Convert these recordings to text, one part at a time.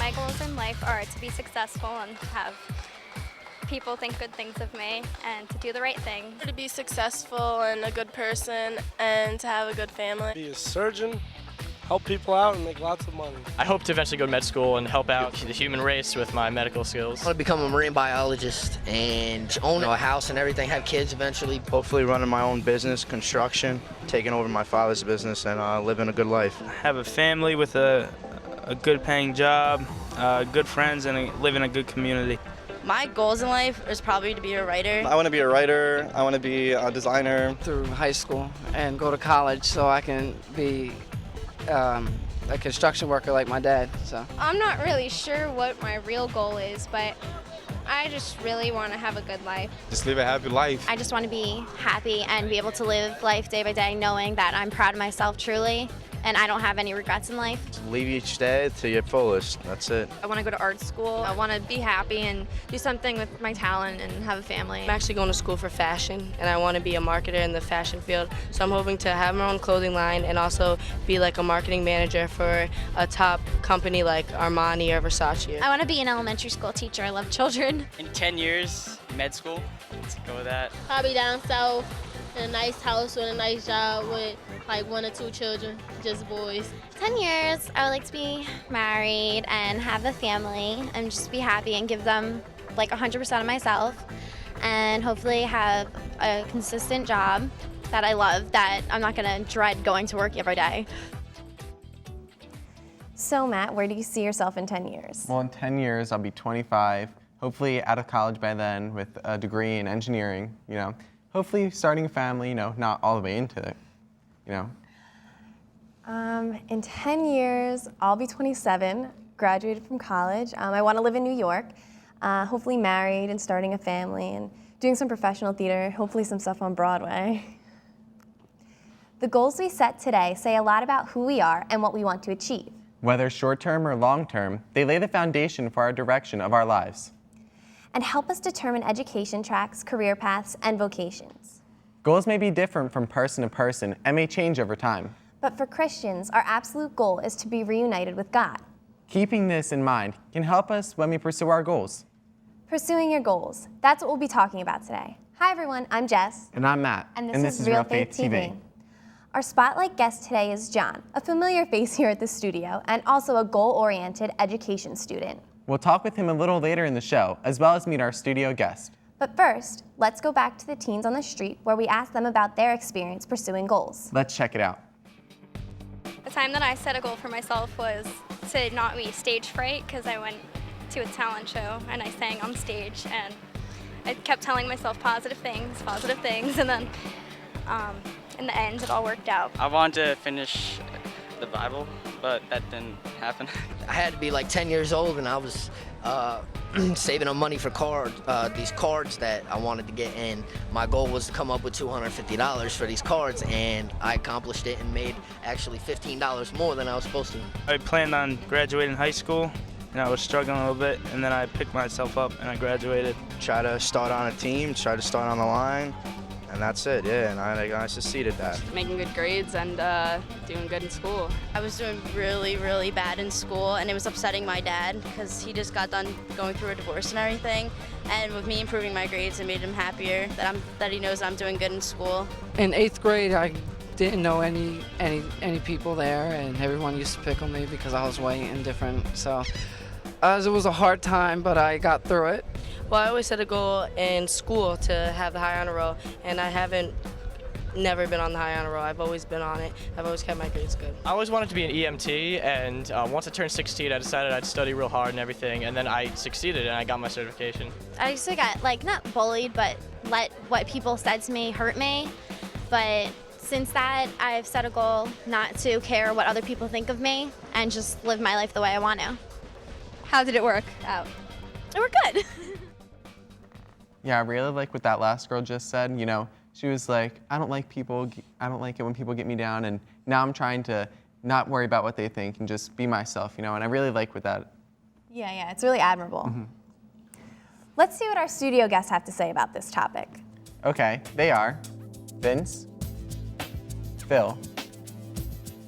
My goals in life are to be successful and have people think good things of me and to do the right thing. To be successful and a good person and to have a good family. Be a surgeon, help people out, and make lots of money. I hope to eventually go to med school and help out the human race with my medical skills. I want to become a marine biologist and own a house and everything, have kids eventually. Hopefully running my own business, construction, taking over my father's business and living a good life. Have a family with a good paying job, good friends, and live in a good community. My goals in life is probably to be a writer. I want to be a writer, I want to be a designer. Through high school and go to college so I can be a construction worker like my dad. So I'm not really sure what my real goal is, but I just really want to have a good life. Just live a happy life. I just want to be happy and be able to live life day by day knowing that I'm proud of myself truly and I don't have any regrets in life. Live each day to your fullest, that's it. I want to go to art school. I want to be happy and do something with my talent and have a family. I'm actually going to school for fashion and I want to be a marketer in the fashion field. So I'm hoping to have my own clothing line and also be like a marketing manager for a top company like Armani or Versace. I want to be an elementary school teacher. I love children. In 10 years, med school. Let's go with that. Probably down south in a nice house with a nice job with like 1 or 2 children, just boys. 10 years, I would like to be married and have a family and just be happy and give them like 100% of myself and hopefully have a consistent job that I love, that I'm not gonna dread going to work every day. So Matt, where do you see yourself in 10 years? Well, in 10 years, I'll be 25, hopefully out of college by then with a degree in engineering, hopefully starting a family, not all the way into it, In 10 years, I'll be 27, graduated from college. I want to live in New York, hopefully married and starting a family and doing some professional theater, hopefully some stuff on Broadway. The goals we set today say a lot about who we are and what we want to achieve. Whether short-term or long-term, they lay the foundation for our direction of our lives. And help us determine education tracks, career paths, and vocations. Goals may be different from person to person and may change over time. But for Christians, our absolute goal is to be reunited with God. Keeping this in mind can help us when we pursue our goals. Pursuing your goals, that's what we'll be talking about today. Hi everyone, I'm Jess. And I'm Matt. And this is Realfaith TV. Our spotlight guest today is John, a familiar face here at the studio and also a goal-oriented education student. We'll talk with him a little later in the show, as well as meet our studio guest. But first, let's go back to the teens on the street where we asked them about their experience pursuing goals. Let's check it out. The time that I set a goal for myself was to not be stage fright, because I went to a talent show and I sang on stage and I kept telling myself positive things, and then in the end it all worked out. I wanted to finish the Bible, but that didn't happen. I had to be like 10 years old and I was saving up money for these cards that I wanted to get, and my goal was to come up with $250 for these cards, and I accomplished it and made actually $15 more than I was supposed to. I planned on graduating high school, and I was struggling a little bit, and then I picked myself up and I graduated. Try to start on a team, try to start on the line, and that's it, yeah, and I succeeded that. Making good grades and doing good in school. I was doing really, really bad in school and it was upsetting my dad because he just got done going through a divorce and everything. And with me improving my grades, it made him happier that he knows I'm doing good in school. in 8th grade, I didn't know any people there, and everyone used to pick on me because I was white and different. So it was a hard time, but I got through it. Well, I always set a goal in school to have the high honor roll, and I haven't never been on the high honor roll. I've always been on it. I've always kept my grades good. I always wanted to be an EMT, and once I turned 16, I decided I'd study real hard and everything, and then I succeeded and I got my certification. I used to get, not bullied, but let what people said to me hurt me. But since that, I've set a goal not to care what other people think of me and just live my life the way I want to. How did it work out? It worked good. Yeah, I really like what that last girl just said. She was like, I don't like it when people get me down, and now I'm trying to not worry about what they think and just be myself, and I really like what that. Yeah, it's really admirable. Mm-hmm. Let's see what our studio guests have to say about this topic. Okay, they are Vince, Phil,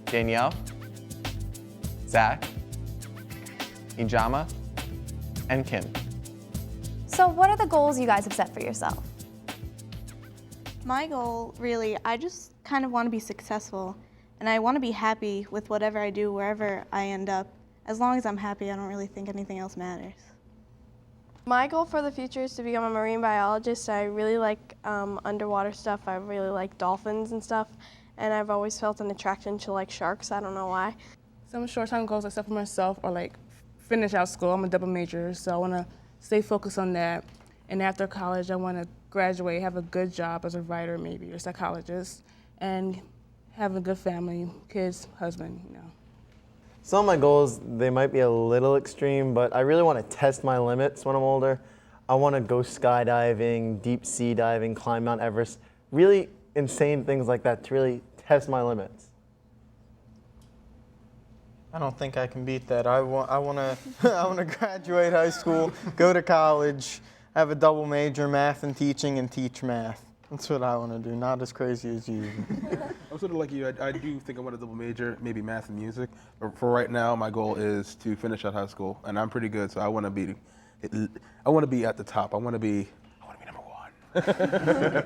Danielle, Zach, Ijama, and Kim. So what are the goals you guys have set for yourself? My goal, really, I just kind of want to be successful, and I want to be happy with whatever I do, wherever I end up. As long as I'm happy, I don't really think anything else matters. My goal for the future is to become a marine biologist. I really like underwater stuff. I really like dolphins and stuff, and I've always felt an attraction to like sharks. I don't know why. Some short-term goals I set for myself are like finish out school. I'm a double major, so I want to stay focused on that. And after college, I want to graduate, have a good job as a writer maybe, or psychologist, and have a good family, kids, husband, you know. Some of my goals, they might be a little extreme, but I really want to test my limits when I'm older. I want to go skydiving, deep sea diving, climb Mount Everest, really insane things like that to really test my limits. I don't think I can beat that. I want to graduate high school, go to college, have a double major, math and teach math. That's what I want to do, not as crazy as you. I'm sort of like you. I do think I want a double major, maybe math and music. But for right now, my goal is to finish out high school, and I'm pretty good, so I want to be at the top. I want to be number 1.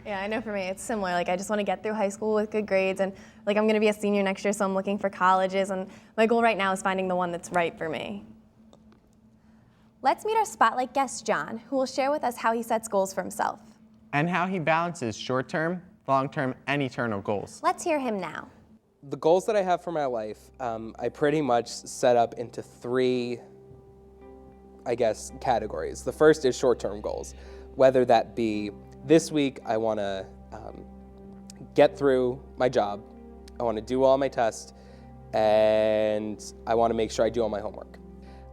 Yeah, I know for me it's similar. Like I just want to get through high school with good grades, and like I'm going to be a senior next year, so I'm looking for colleges, and my goal right now is finding the one that's right for me. Let's meet our spotlight guest, John, who will share with us how he sets goals for himself. And how he balances short-term, long-term, and eternal goals. Let's hear him now. The goals that I have for my life, I pretty much set up into 3, I guess, categories. The first is short-term goals, whether that be this week I want to get through my job, I want to do all my tests, and I want to make sure I do all my homework.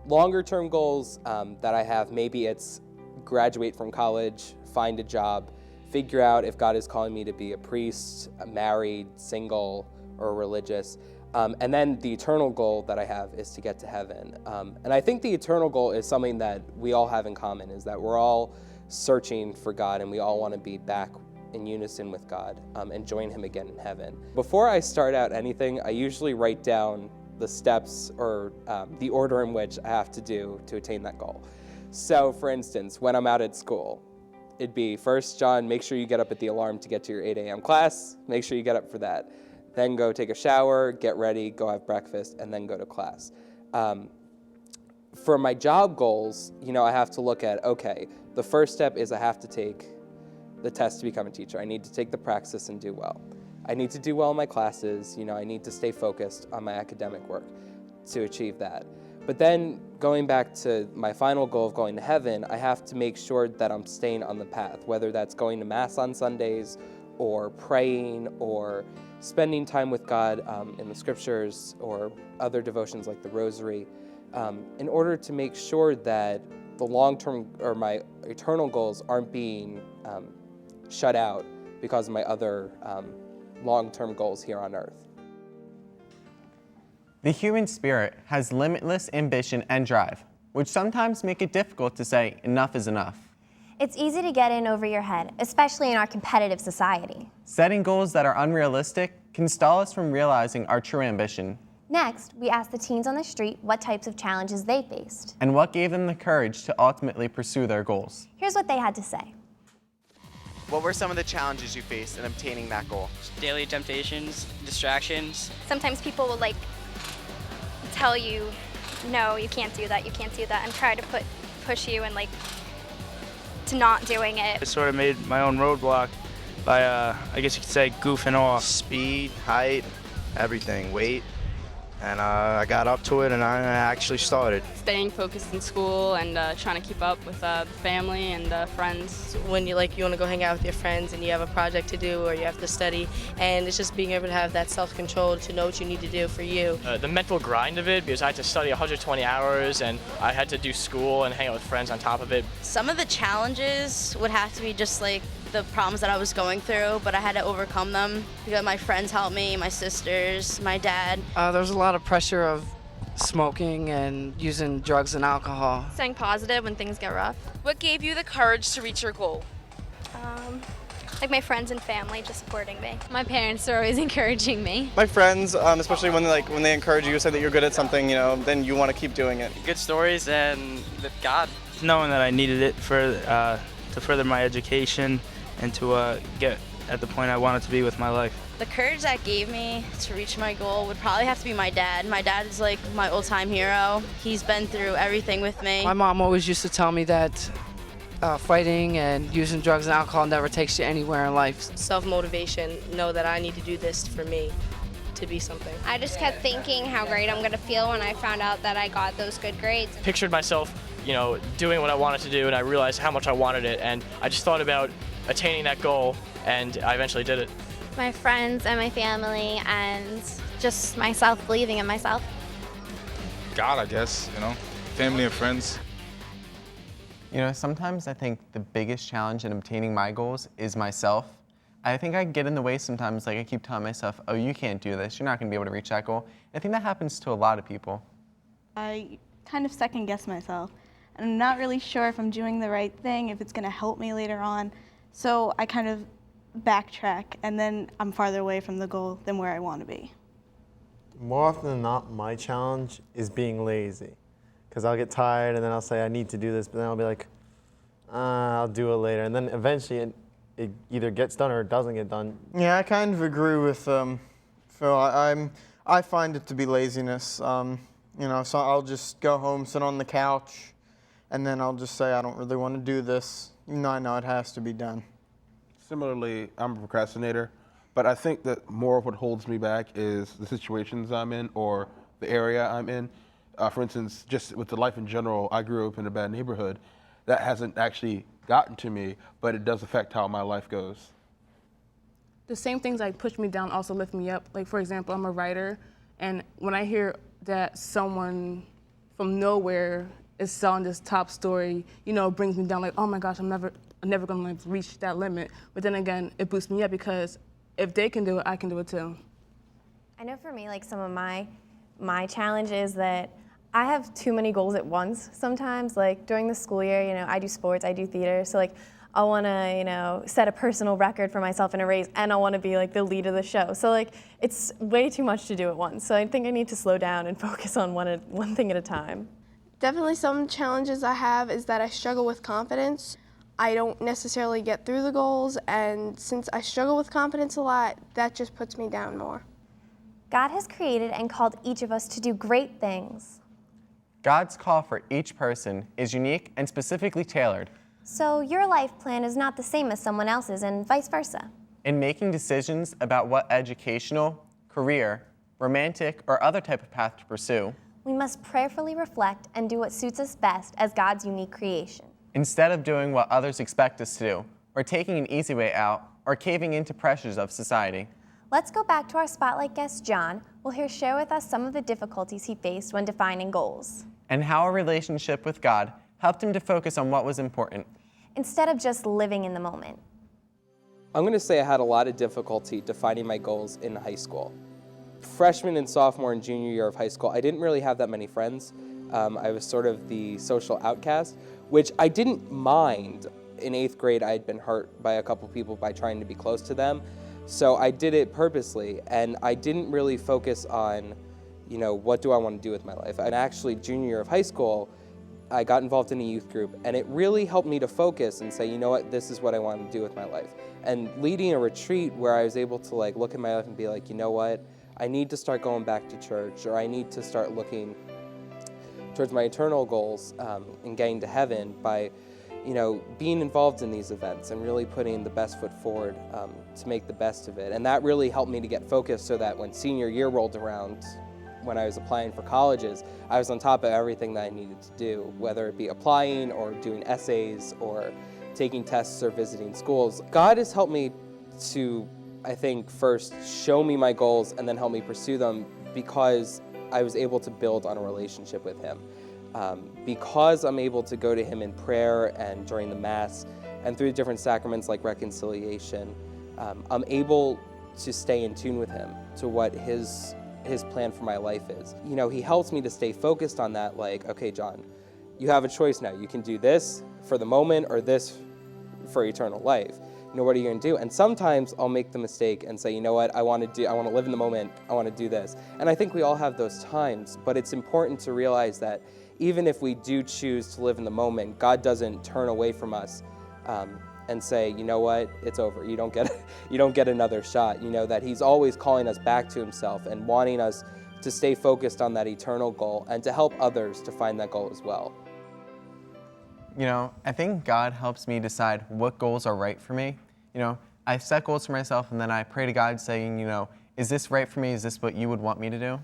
Longer-term goals that I have, maybe it's graduate from college, find a job, figure out if God is calling me to be a priest, married, single, or religious. And then the eternal goal that I have is to get to heaven. And I think the eternal goal is something that we all have in common, is that we're all searching for God and we all want to be back in unison with God and join him again in heaven. Before I start out anything, I usually write down the steps or the order in which I have to do to attain that goal. So for instance, when I'm out at school, it'd be first, John, make sure you get up at the alarm to get to your 8 a.m. class. Make sure you get up for that. Then go take a shower, get ready, go have breakfast, and then go to class. For my job goals, I have to look at, okay, the first step is I have to take the test to become a teacher. I need to take the praxis and do well. I need to do well in my classes. I need to stay focused on my academic work to achieve that. But then going back to my final goal of going to heaven, I have to make sure that I'm staying on the path, whether that's going to Mass on Sundays or praying or spending time with God in the scriptures or other devotions like the Rosary, in order to make sure that the long-term or my eternal goals aren't being shut out because of my other long-term goals here on earth. The human spirit has limitless ambition and drive, which sometimes make it difficult to say enough is enough. It's easy to get in over your head, especially in our competitive society. Setting goals that are unrealistic can stall us from realizing our true ambition. Next, we asked the teens on the street what types of challenges they faced. And what gave them the courage to ultimately pursue their goals. Here's what they had to say. What were some of the challenges you faced in obtaining that goal? Daily temptations, distractions. Sometimes people will tell you, no, you can't do that, and try to push you and to not doing it. I sort of made my own roadblock by, I guess you could say, goofing off. Speed, height, everything, weight. And I got up to it and I actually started. Staying focused in school and trying to keep up with the family and friends. When you want to go hang out with your friends and you have a project to do or you have to study, and it's just being able to have that self-control to know what you need to do for you. The mental grind of it, because I had to study 120 hours and I had to do school and hang out with friends on top of it. Some of the challenges would have to be just the problems that I was going through, but I had to overcome them because my friends helped me, my sisters, my dad. There's a lot of pressure of smoking and using drugs and alcohol. Staying positive when things get rough. What gave you the courage to reach your goal? Like my friends and family just supporting me. My parents are always encouraging me. My friends, especially when they encourage you, say that you're good at something, then you want to keep doing it. Good stories and God. Knowing that I needed it to further my education and to get at the point I wanted to be with my life. The courage that gave me to reach my goal would probably have to be my dad. My dad is like my old-time hero. He's been through everything with me. My mom always used to tell me that fighting and using drugs and alcohol never takes you anywhere in life. Self-motivation, know that I need to do this for me to be something. I just kept thinking how great I'm going to feel when I found out that I got those good grades. Pictured myself, doing what I wanted to do, and I realized how much I wanted it, and I just thought about attaining that goal, and I eventually did it. My friends and my family and just myself, believing in myself. God, I guess, family and friends. Sometimes I think the biggest challenge in obtaining my goals is myself. I think I get in the way sometimes, I keep telling myself, oh, you can't do this, you're not gonna be able to reach that goal. I think that happens to a lot of people. I kind of second guess myself, and I'm not really sure if I'm doing the right thing, if it's gonna help me later on. So I kind of backtrack, and then I'm farther away from the goal than where I want to be. More often than not, my challenge is being lazy. Because I'll get tired and then I'll say I need to do this, but then I'll be like, I'll do it later. And then eventually it either gets done or it doesn't get done. Yeah, I kind of agree with Phil. I find it to be laziness. So I'll just go home, sit on the couch, and then I'll just say I don't really want to do this. Even though I know it has to be done. Similarly, I'm a procrastinator, but I think that more of what holds me back is the situations I'm in or the area I'm in. For instance, just with the life in general, I grew up in a bad neighborhood. That hasn't actually gotten to me, but it does affect how my life goes. The same things like push me down also lift me up. Like, for example, I'm a writer, and when I hear that someone from nowhere is selling this top story, it brings me down like, oh my gosh, I'm never gonna reach that limit. But then again, it boosts me up because if they can do it, I can do it too. I know for me, some of my challenge is that I have too many goals at once sometimes. During the school year, I do sports, I do theater, so I want to, set a personal record for myself in a race, and I want to be the lead of the show. So it's way too much to do at once. So I think I need to slow down and focus on one thing at a time. Definitely some challenges I have is that I struggle with confidence. I don't necessarily get through the goals, and since I struggle with confidence a lot, that just puts me down more. God has created and called each of us to do great things. God's call for each person is unique and specifically tailored. So your life plan is not the same as someone else's, and vice versa. In making decisions about what educational, career, romantic, or other type of path to pursue, we must prayerfully reflect and do what suits us best as God's unique creation. Instead of doing what others expect us to do, or taking an easy way out, or caving into pressures of society. Let's go back to our spotlight guest, John. He'll share with us some of the difficulties he faced when defining goals. And how a relationship with God helped him to focus on what was important. Instead of just living in the moment. I'm going to say I had a lot of difficulty defining my goals in high school. Freshman and sophomore and junior year of high school, I didn't really have that many friends. I was sort of the social outcast, which I didn't mind. In 8th grade, I had been hurt by a couple people by trying to be close to them. So I did it purposely, and I didn't really focus on, what do I want to do with my life. And actually, junior year of high school, I got involved in a youth group, and it really helped me to focus and say, you know what, this is what I want to do with my life. And leading a retreat where I was able to look at my life and be like, you know what, I need to start going back to church, or I need to start looking towards my eternal goals and getting to heaven by being involved in these events and really putting the best foot forward to make the best of it. And that really helped me to get focused so that when senior year rolled around, when I was applying for colleges, I was on top of everything that I needed to do, whether it be applying or doing essays or taking tests or visiting schools. God has helped me to, I think, first show me my goals and then help me pursue them because I was able to build on a relationship with Him. Because I'm able to go to Him in prayer and during the Mass and through different sacraments like reconciliation, I'm able to stay in tune with Him, to what His plan for my life is. He helps me to stay focused on that, okay, John, you have a choice now. You can do this for the moment or this for eternal life. you know, what are you going to do? And sometimes I'll make the mistake and say, you know what, I want to live in the moment, I want to do this. And I think we all have those times, but it's important to realize that even if we do choose to live in the moment, God doesn't turn away from us and say, you know what, it's over. You don't get another shot. You know that He's always calling us back to Himself and wanting us to stay focused on that eternal goal and to help others to find that goal as well. You know, I think God helps me decide what goals are right for me. You know, I set goals for myself and then I pray to God saying, you know, is this right for me? Is this what you would want me to do?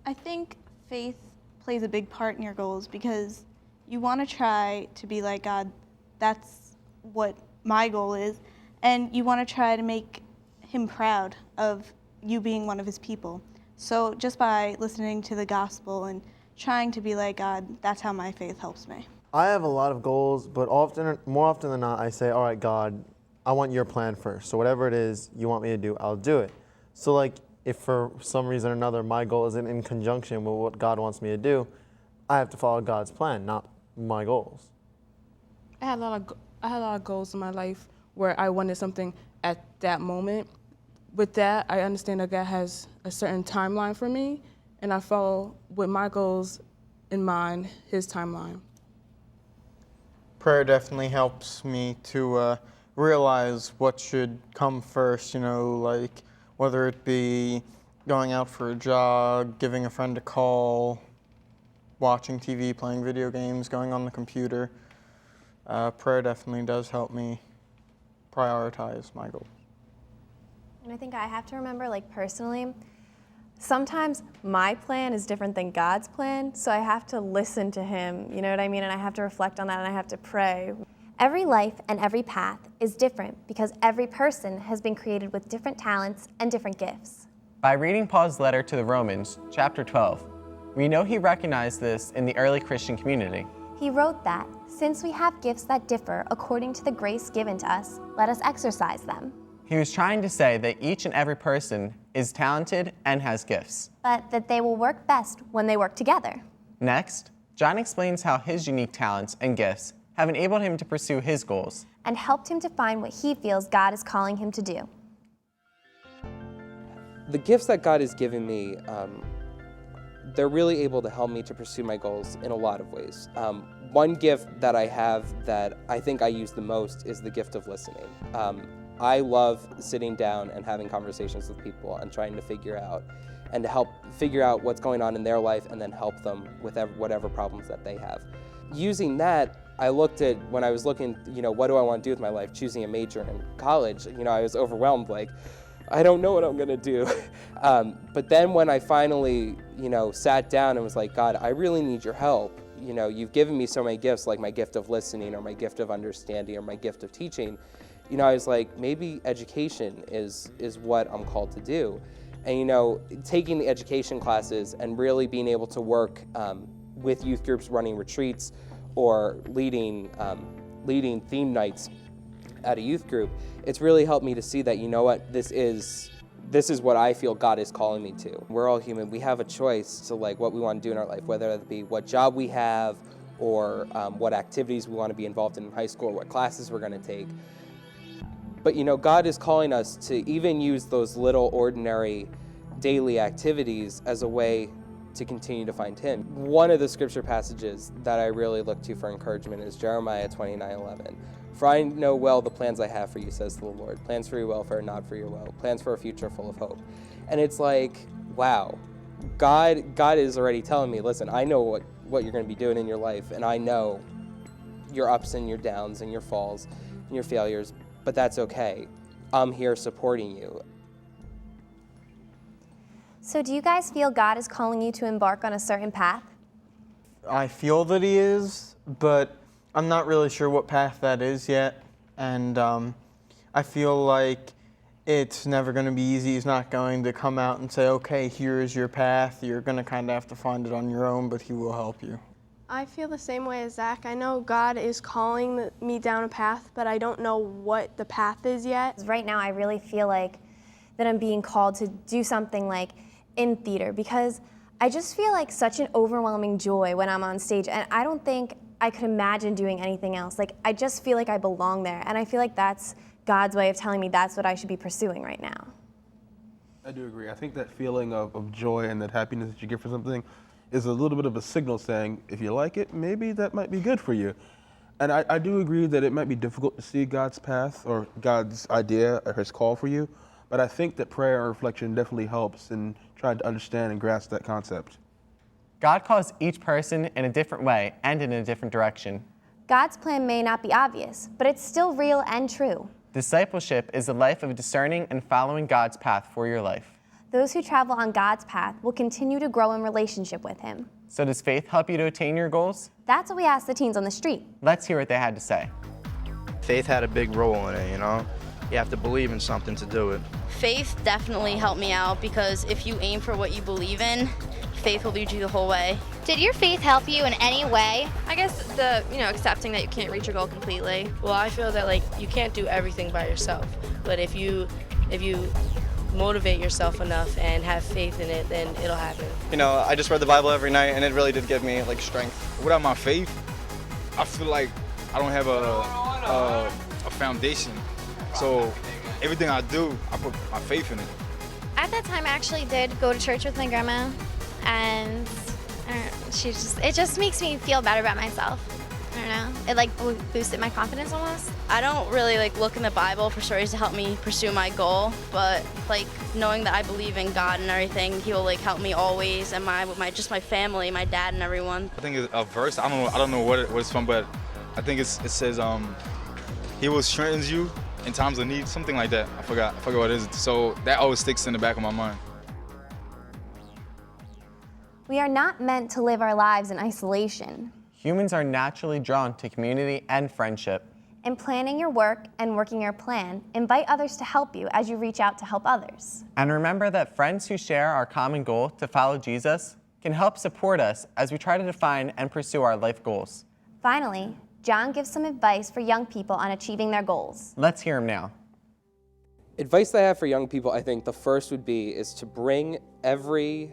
I think faith plays a big part in your goals because you want to try to be like God. That's what my goal is. And you want to try to make Him proud of you being one of His people. So just by listening to the gospel and trying to be like God, that's how my faith helps me. I have a lot of goals, but more often than not, I say, all right, God, I want your plan first. So whatever it is you want me to do, I'll do it. So like, if for some reason or another my goal isn't in conjunction with what God wants me to do, I have to follow God's plan, not my goals. I had a lot of goals in my life where I wanted something at that moment. With that, I understand that God has a certain timeline for me, and I follow with my goals in mind, His timeline. Prayer definitely helps me to realize what should come first, you know, like whether it be going out for a jog, giving a friend a call, watching TV, playing video games, going on the computer. Prayer definitely does help me prioritize my goals. And I think I have to remember, like personally, sometimes my plan is different than God's plan, so I have to listen to Him, you know what I mean? And I have to reflect on that and I have to pray. Every life and every path is different because every person has been created with different talents and different gifts. By reading Paul's letter to the Romans, chapter 12, we know he recognized this in the early Christian community. He wrote that, since we have gifts that differ according to the grace given to us, let us exercise them. He was trying to say that each and every person is talented and has gifts, but that they will work best when they work together. Next, John explains how his unique talents and gifts have enabled him to pursue his goals and helped him to find what he feels God is calling him to do. The gifts that God has given me, they're really able to help me to pursue my goals in a lot of ways. One gift that I have that I think I use the most is the gift of listening. I love sitting down and having conversations with people and trying to figure out and to help figure out what's going on in their life and then help them with whatever problems that they have. Using that, I looked at, when I was looking, you know, what do I want to do with my life, choosing a major in college, you know, I was overwhelmed, like, I don't know what I'm gonna do. But then when I finally, you know, sat down and was like, God, I really need your help. You know, you've given me so many gifts, like my gift of listening or my gift of understanding or my gift of teaching. You know, I was like, maybe education is what I'm called to do. And, you know, taking the education classes and really being able to work with youth groups running retreats or leading theme nights at a youth group, it's really helped me to see that, you know what, this is what I feel God is calling me to. We're all human. We have a choice to like what we want to do in our life, whether it be what job we have or what activities we want to be involved in high school or what classes we're going to take. But, you know, God is calling us to even use those little ordinary daily activities as a way to continue to find Him. One of the scripture passages that I really look to for encouragement is Jeremiah 29:11. For I know well the plans I have for you, says the Lord. Plans for your welfare, not for your woe. Plans for a future full of hope. And it's like, wow, God is already telling me, listen, I know what you're going to be doing in your life, and I know your ups and your downs and your falls and your failures, but that's okay. I'm here supporting you. So do you guys feel God is calling you to embark on a certain path? I feel that He is, but I'm not really sure what path that is yet. And I feel like it's never going to be easy. He's not going to come out and say, okay, here is your path. You're going to kind of have to find it on your own, but He will help you. I feel the same way as Zach. I know God is calling me down a path, but I don't know what the path is yet. Right now, I really feel like that I'm being called to do something like in theater because I just feel like such an overwhelming joy when I'm on stage, and I don't think I could imagine doing anything else. Like, I just feel like I belong there, and I feel like that's God's way of telling me that's what I should be pursuing right now. I do agree. I think that feeling of joy and that happiness that you get for something is a little bit of a signal saying, if you like it, maybe that might be good for you. And I do agree that it might be difficult to see God's path or God's idea or his call for you, but I think that prayer and reflection definitely helps in trying to understand and grasp that concept. God calls each person in a different way and in a different direction. God's plan may not be obvious, but it's still real and true. Discipleship is a life of discerning and following God's path for your life. Those who travel on God's path will continue to grow in relationship with him. So does faith help you to attain your goals? That's what we asked the teens on the street. Let's hear what they had to say. Faith had a big role in it, you know? You have to believe in something to do it. Faith definitely helped me out because if you aim for what you believe in, faith will lead you the whole way. Did your faith help you in any way? I guess accepting that you can't reach your goal completely. Well, I feel that you can't do everything by yourself, but if you motivate yourself enough and have faith in it, then it'll happen. I just read the Bible every night, and it really did give me strength. Without my faith, I feel like I don't have a foundation. So everything I do, I put my faith in it. At that time, I actually did go to church with my grandma, and it just makes me feel better about myself. I don't know. It boosted my confidence almost. I don't really look in the Bible for stories to help me pursue my goal, but knowing that I believe in God and everything, he will help me always, and my family, my dad and everyone. I think it's a verse. I don't know what it's from, but I think it says he will strengthen you in times of need, something like that. I forgot what it is. So that always sticks in the back of my mind. We are not meant to live our lives in isolation. Humans are naturally drawn to community and friendship. In planning your work and working your plan, invite others to help you as you reach out to help others. And remember that friends who share our common goal to follow Jesus can help support us as we try to define and pursue our life goals. Finally, John gives some advice for young people on achieving their goals. Let's hear him now. Advice that I have for young people, I think the first would be is to bring every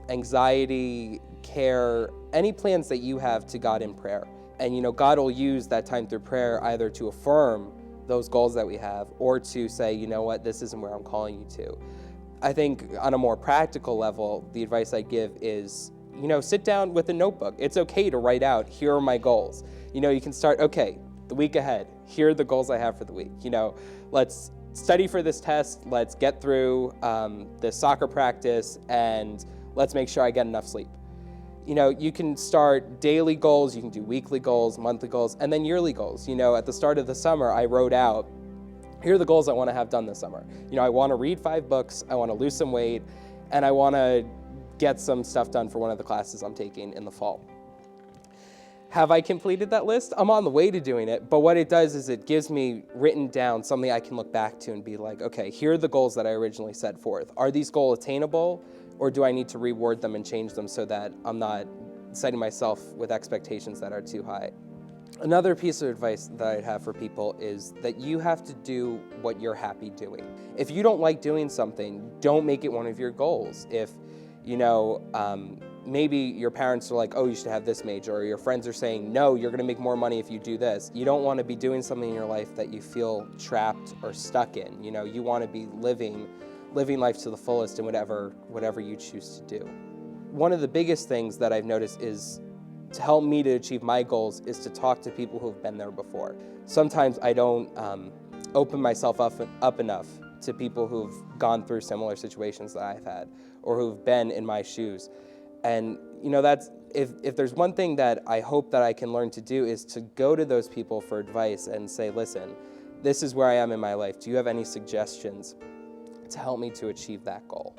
anxiety, care, any plans that you have to God in prayer. And God will use that time through prayer either to affirm those goals that we have or to say, you know what, this isn't where I'm calling you to. I think on a more practical level, the advice I give is, sit down with a notebook. It's okay to write out, here are my goals. You can start, okay, the week ahead, here are the goals I have for the week. Let's study for this test, let's get through this soccer practice, and let's make sure I get enough sleep. You can start daily goals, you can do weekly goals, monthly goals, and then yearly goals. At the start of the summer, I wrote out, here are the goals I want to have done this summer. I want to read 5 books, I want to lose some weight, and I want to get some stuff done for one of the classes I'm taking in the fall. Have I completed that list? I'm on the way to doing it, but what it does is it gives me written down something I can look back to and be like, okay, here are the goals that I originally set forth. Are these goals attainable? Or do I need to reword them and change them so that I'm not setting myself with expectations that are too high? Another piece of advice that I'd have for people is that you have to do what you're happy doing. If you don't like doing something, don't make it one of your goals. If, maybe your parents are like, oh, you should have this major, or your friends are saying, no, you're gonna make more money if you do this. You don't wanna be doing something in your life that you feel trapped or stuck in. You wanna be living life to the fullest in whatever you choose to do. One of the biggest things that I've noticed is to help me to achieve my goals is to talk to people who've been there before. Sometimes I don't open myself up enough to people who've gone through similar situations that I've had or who've been in my shoes. And that's if there's one thing that I hope that I can learn to do is to go to those people for advice and say, listen, this is where I am in my life. Do you have any suggestions to help me to achieve that goal?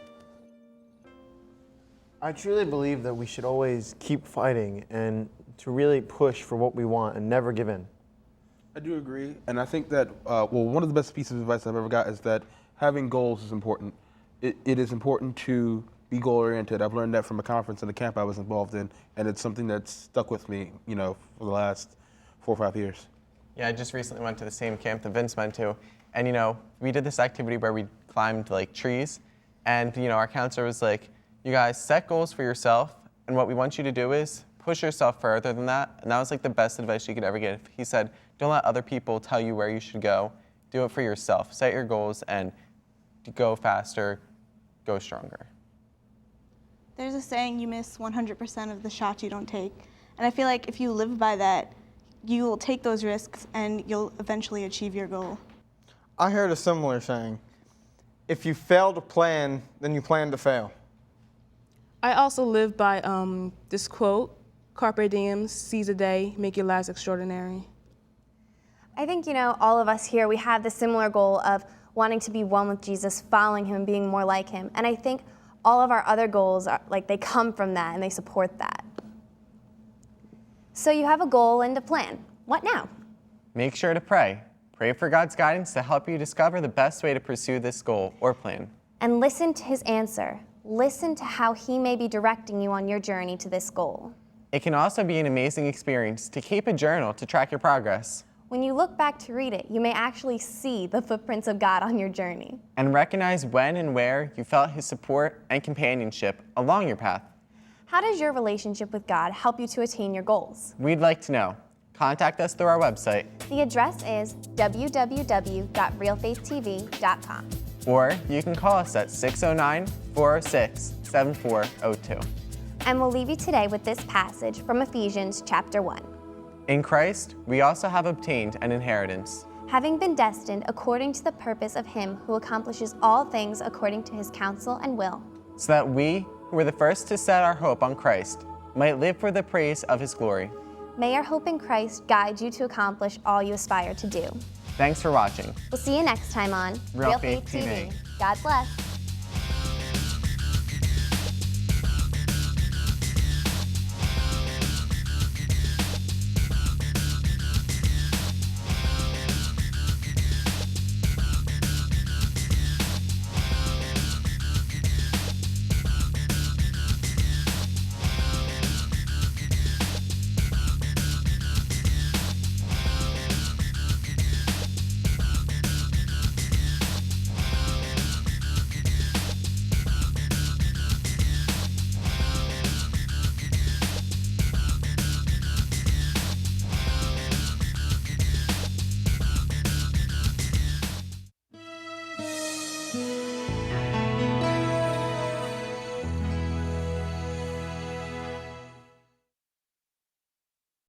I truly believe that we should always keep fighting and to really push for what we want and never give in. I do agree, and I think that, one of the best pieces of advice I've ever got is that having goals is important. It is important to be goal-oriented. I've learned that from a conference and a camp I was involved in, and it's something that's stuck with me, for the last 4 or 5 years. Yeah, I just recently went to the same camp that Vince went to, and we did this activity where we climbed trees, and our counselor was like, you guys set goals for yourself, and what we want you to do is push yourself further than that. And that was like the best advice you could ever get. He said, don't let other people tell you where you should go. Do it for yourself. Set your goals and go faster, go stronger. There's a saying, you miss 100% of the shots you don't take. And I feel like if you live by that, you will take those risks and you'll eventually achieve your goal. I heard a similar saying. If you fail to plan, then you plan to fail. I also live by this quote, carpe diem, seize a day, make your lives extraordinary. I think, all of us here, we have the similar goal of wanting to be one with Jesus, following him, being more like him. And I think all of our other goals, are they come from that and they support that. So you have a goal and a plan. What now? Make sure to pray. Pray for God's guidance to help you discover the best way to pursue this goal or plan. And listen to his answer. Listen to how he may be directing you on your journey to this goal. It can also be an amazing experience to keep a journal to track your progress. When you look back to read it, you may actually see the footprints of God on your journey. And recognize when and where you felt his support and companionship along your path. How does your relationship with God help you to attain your goals? We'd like to know. Contact us through our website. The address is www.realfaithtv.com. Or you can call us at 609-406-7402. And we'll leave you today with this passage from Ephesians chapter 1. In Christ, we also have obtained an inheritance, having been destined according to the purpose of him who accomplishes all things according to his counsel and will, so that we, who were the first to set our hope on Christ, might live for the praise of his glory. May your hope in Christ guide you to accomplish all you aspire to do. Thanks for watching. We'll see you next time on Realfaith TV. God bless.